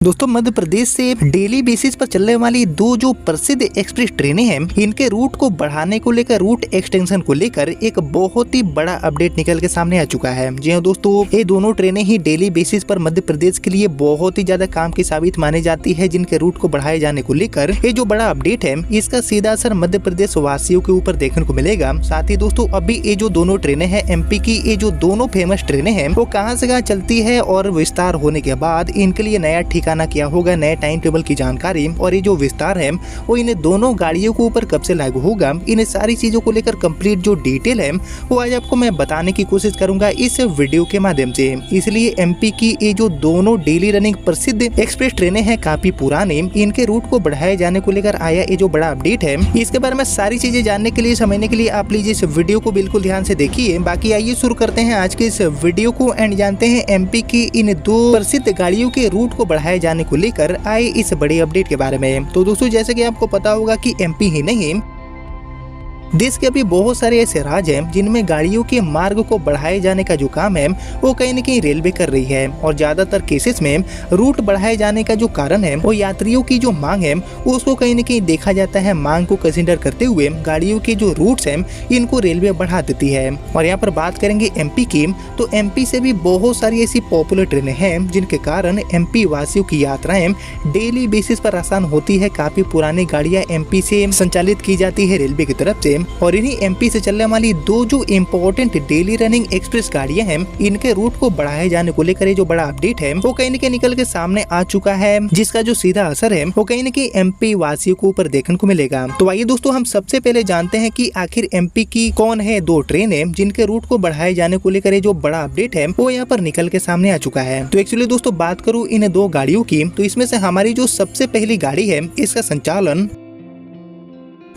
दोस्तों मध्य प्रदेश से daily basis पर चलने वाली दो जो प्रसिद्ध एक्सप्रेस ट्रेनें हैं, इनके रूट को बढ़ाने को लेकर, रूट एक्सटेंशन को लेकर एक बहुत ही बड़ा अपडेट निकल के सामने आ चुका है। जी हाँ दोस्तों, ये दोनों ट्रेनें ही डेली बेसिस पर मध्य प्रदेश के लिए बहुत ही ज्यादा काम की साबित मानी जाती है, जिनके रूट को बढ़ाए जाने को लेकर ये जो बड़ा अपडेट है, इसका सीधा असर मध्य प्रदेश वासियों के ऊपर देखने को मिलेगा। साथ ही दोस्तों अभी ये जो दोनों ट्रेनें हैं एमपी की, ये जो दोनों फेमस ट्रेनें हैं वो कहाँ से कहाँ चलती है और विस्तार होने के बाद इनके लिए नया ठिकाना क्या होगा, नए टाइम टेबल की जानकारी और ये जो विस्तार है वो इन दोनों गाड़ियों के ऊपर कब से लागू होगा, इन सारी चीजों को लेकर कंप्लीट जो डिटेल है वो आज आपको मैं बताने की कोशिश करूंगा इस वीडियो के माध्यम से। इसलिए एमपी की ये जो दोनों डेली रनिंग प्रसिद्ध एक्सप्रेस ट्रेनें हैं काफी पुराने, इनके रूट को बढ़ाए जाने को लेकर आया ये जो बड़ा अपडेट है, इसके बारे में सारी चीजें जानने के लिए, समझने के लिए आप प्लीज इस वीडियो को बिल्कुल ध्यान से देखिए। बाकी आइए शुरू करते हैं आज के इस वीडियो को एंड जानते हैं एमपी की इन दो प्रसिद्ध गाड़ियों के रूट को बढ़ाए जाने को लेकर आए इस बड़े अपडेट के बारे में। तो दोस्तों जैसे कि आपको पता होगा कि एमपी ही नहीं, देश के अभी बहुत सारे ऐसे राज्य हैं जिनमें गाड़ियों के मार्ग को बढ़ाए जाने का जो काम है वो कहीं न कहीं रेलवे कर रही है, और ज्यादातर केसेस में रूट बढ़ाए जाने का जो कारण है वो यात्रियों की जो मांग है उसको कहीं न कहीं देखा जाता है। मांग को कंसीडर करते हुए गाड़ियों के जो रूट्स हैं इनको रेलवे बढ़ा देती है। और यहाँ पर बात करेंगे एमपी की, तो एमपी से भी बहुत सारी ऐसी पॉपुलर ट्रेनें हैं जिनके कारण एमपी वासियों की यात्राएं डेली बेसिस पर आसान होती है। काफी पुरानी गाड़ियां एमपी से संचालित की जाती है रेलवे की तरफ से, और इन्हीं एमपी से चलने वाली दो जो इम्पोर्टेंट डेली रनिंग एक्सप्रेस गाड़ियां हैं, इनके रूट को बढ़ाए जाने को लेकर ये जो बड़ा अपडेट है वो कहीं न कहीं निकल के सामने आ चुका है, जिसका जो सीधा असर है वो कहीं न कहीं एमपी वासियों को ऊपर देखने को मिलेगा। तो आइए दोस्तों हम सबसे पहले जानते हैं कि आखिर एमपी की कौन है दो ट्रेनें जिनके रूट को बढ़ाए जाने को लेकर ये जो बड़ा अपडेट है वो यहाँ पर निकल के सामने आ चुका है। तो एक्चुअली दोस्तों बात करूँ इन दो गाड़ियों की, तो इसमें से हमारी जो सबसे पहली गाड़ी है इसका संचालन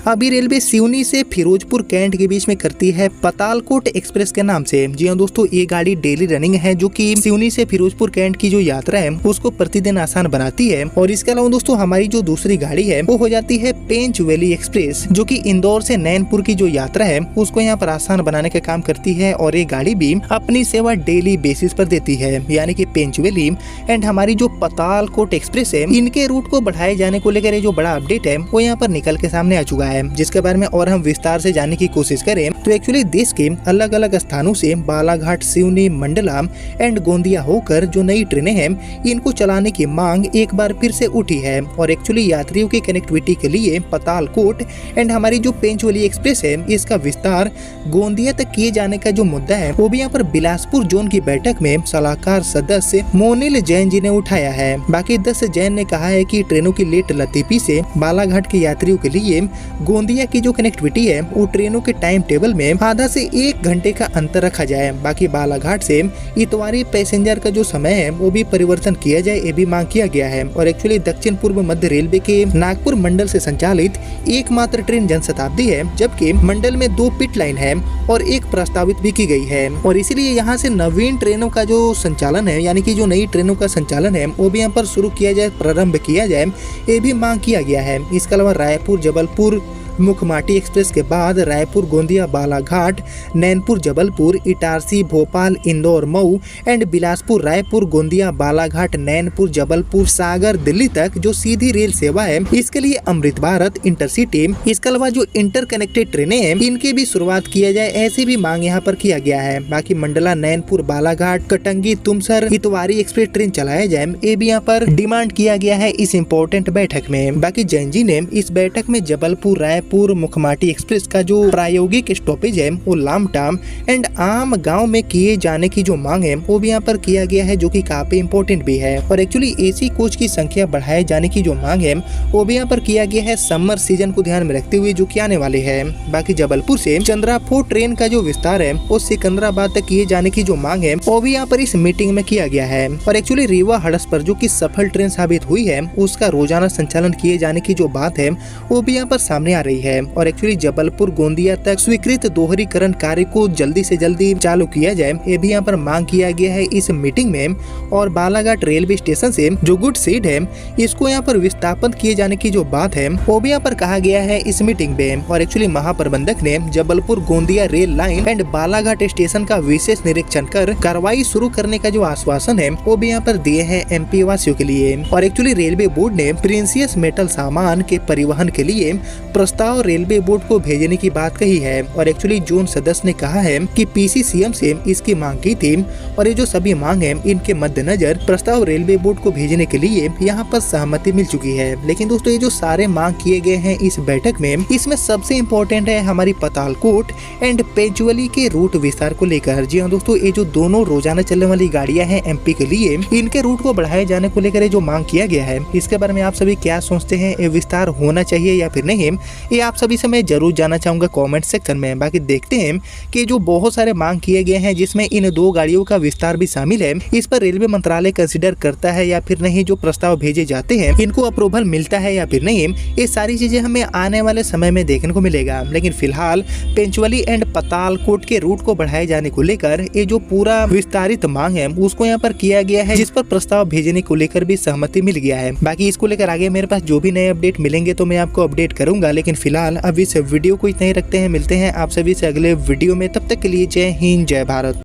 अभी रेलवे सिवनी से फिरोजपुर कैंट के बीच में करती है पतालकोट एक्सप्रेस के नाम से। जी हाँ दोस्तों, ये गाड़ी डेली रनिंग है जो कि सिवनी से फिरोजपुर कैंट की जो यात्रा है उसको प्रतिदिन आसान बनाती है। और इसके अलावा दोस्तों हमारी जो दूसरी गाड़ी है वो हो जाती है पेंच वैली एक्सप्रेस, जो कि इंदौर से नैनपुर की जो यात्रा है उसको यहाँ पर आसान बनाने का काम करती है। और ये गाड़ी भी अपनी सेवा डेली बेसिस पर देती है, यानी कि पेंच वैली एंड हमारी जो पतालकोट एक्सप्रेस है, इनके रूट को बढ़ाए जाने को लेकर जो बड़ा अपडेट है वो यहाँ पर निकल के सामने आ चुका है, जिसके बारे में और हम विस्तार से जानने की कोशिश करें तो एक्चुअली देश के अलग अलग स्थानों से बालाघाट, सिवनी, मंडला एंड गोंदिया होकर जो नई ट्रेनें हैं इनको चलाने की मांग एक बार फिर से उठी है। और एक्चुअली यात्रियों की कनेक्टिविटी के लिए पतालकोट एंड हमारी जो पेंच वैली एक्सप्रेस है इसका विस्तार गोंदिया तक किए जाने का जो मुद्दा है वो भी यहाँ पर बिलासपुर जोन की बैठक में सलाहकार सदस्य मोनिल जैन जी ने उठाया है। बाकी 10 जैन ने कहा है कि ट्रेनों की लेट लतीफी से बालाघाट के यात्रियों के लिए गोंदिया की जो कनेक्टिविटी है वो ट्रेनों के टाइम टेबल में आधा से 1 घंटे का अंतर रखा जाए। बाकी बालाघाट से इतवारी पैसेंजर का जो समय है वो भी परिवर्तन किया जाए, ये भी मांग किया गया है। और एक्चुअली दक्षिण पूर्व मध्य रेलवे के नागपुर मंडल से संचालित एकमात्र ट्रेन जनशताब्दी है, जबकि मंडल में 2 पिट लाइन है और 1 प्रस्तावित भी की गई है। और इसीलिए यहाँ से नवीन ट्रेनों का जो संचालन है, यानी कि जो नई ट्रेनों का संचालन है वो भी यहाँ पर शुरू किया जाए, प्रारंभ किया जाए, ये भी मांग किया गया है। इसके अलावा रायपुर जबलपुर मुखमाटी एक्सप्रेस के बाद रायपुर गोंदिया बालाघाट, नैनपुर जबलपुर, इटारसी भोपाल, इंदौर मऊ एंड बिलासपुर रायपुर गोंदिया बालाघाट, नैनपुर जबलपुर, सागर दिल्ली तक जो सीधी रेल सेवा है, इसके लिए अमृत भारत, इंटरसिटी, इसके अलावा जो इंटरकनेक्टेड ट्रेनें हैं इनकी भी शुरुआत किया जाए, ऐसी भी मांग यहाँ पर किया गया है। बाकी मंडला, नैनपुर, बालाघाट, कटंगी, तुमसर, इतवारी एक्सप्रेस ट्रेन चलाया जाए, ये भी यहाँ पर डिमांड किया गया है इस इम्पोर्टेंट बैठक में। बाकी जैन जी ने इस बैठक में जबलपुर रायपुर मुखमाटी एक्सप्रेस का जो प्रायोगिक स्टॉपेज है वो लामटा एंड आम गांव में किए जाने की जो मांग है वो भी यहाँ पर किया गया है, जो कि काफी इम्पोर्टेंट भी है। और एक्चुअली एसी कोच की संख्या बढ़ाए जाने की जो मांग है वो भी यहाँ पर किया गया है, समर सीजन को ध्यान में रखते हुए जो कि आने वाले हैं। बाकी जबलपुर से चंद्राफोर ट्रेन का जो विस्तार है वो सिकंदराबाद तक किए जाने की जो मांग है वो भी यहाँ पर इस मीटिंग में किया गया है। और एक्चुअली रीवा हड़सपर जो की सफल ट्रेन साबित हुई है उसका रोजाना संचालन किए जाने की जो बात है वो भी यहाँ पर सामने आ रही रही है और एक्चुअली जबलपुर गोंदिया तक स्वीकृत दोहरीकरण कार्य को जल्दी से जल्दी चालू किया जाए, ये भी यहाँ पर मांग किया गया है इस मीटिंग में। और बालाघाट रेलवे स्टेशन से जो गुड सीड है इसको यहाँ पर विस्थापित किए जाने की जो बात है वो भी यहाँ पर कहा गया है इस मीटिंग में। और एक्चुअली महाप्रबंधक ने Jabalpur Gondia rail line and Balaghat station का विशेष निरीक्षण कर कार्रवाई शुरू करने का जो आश्वासन है वो भी यहाँ पर दिए हैं एमपी वासियों के लिए। और एक्चुअली रेलवे बोर्ड ने प्रिंसियस मेटल सामान के परिवहन के लिए प्रस्ताव रेलवे बोर्ड को भेजने की बात कही है। और एक्चुअली जोन सदस्य ने कहा है कि पीसीसीएम से इसकी मांग की थी और ये जो सभी मांग है इनके मद्देनजर प्रस्ताव रेलवे बोर्ड को भेजने के लिए यहाँ पर सहमति मिल चुकी है। लेकिन दोस्तों ये जो सारे मांग किए गए हैं इस बैठक में, इसमें सबसे इम्पोर्टेंट है हमारी पतालकोट एंड पेंचुअली के रूट विस्तार को लेकर। जी हाँ दोस्तों, ये जो दोनों रोजाना चलने वाली गाड़ियां हैं एमपी के लिए, इनके रूट को बढ़ाए जाने को लेकर जो मांग किया गया है, इसके बारे में आप सभी क्या सोचते हैं? ये विस्तार होना चाहिए या फिर नहीं, ये आप सभी से मैं जरूर जानना चाहूंगा कॉमेंट सेक्शन में। बाकी देखते हैं कि जो बहुत सारे मांग किए गए हैं जिसमें इन 2 गाड़ियों का विस्तार भी शामिल है, इस पर रेलवे मंत्रालय कंसिडर करता है या फिर नहीं, जो प्रस्ताव भेजे जाते हैं इनको अप्रूवल मिलता है या फिर नहीं, ये सारी चीजें हमें आने वाले समय में देखने को मिलेगा। लेकिन फिलहाल पेंचुअली एंड पतालकोट के रूट को बढ़ाए जाने को लेकर ये जो पूरा विस्तारित मांग है उसको यहाँ पर किया गया है, जिस पर प्रस्ताव भेजने को लेकर भी सहमति मिल गया है। बाकी इसको लेकर आगे मेरे पास जो भी नए अपडेट मिलेंगे तो मैं आपको अपडेट करूंगा। लेकिन फिलहाल अब इस वीडियो को इतना ही रखते हैं, मिलते हैं आप सभी से अगले वीडियो में। तब तक के लिए जय हिंद, जय भारत।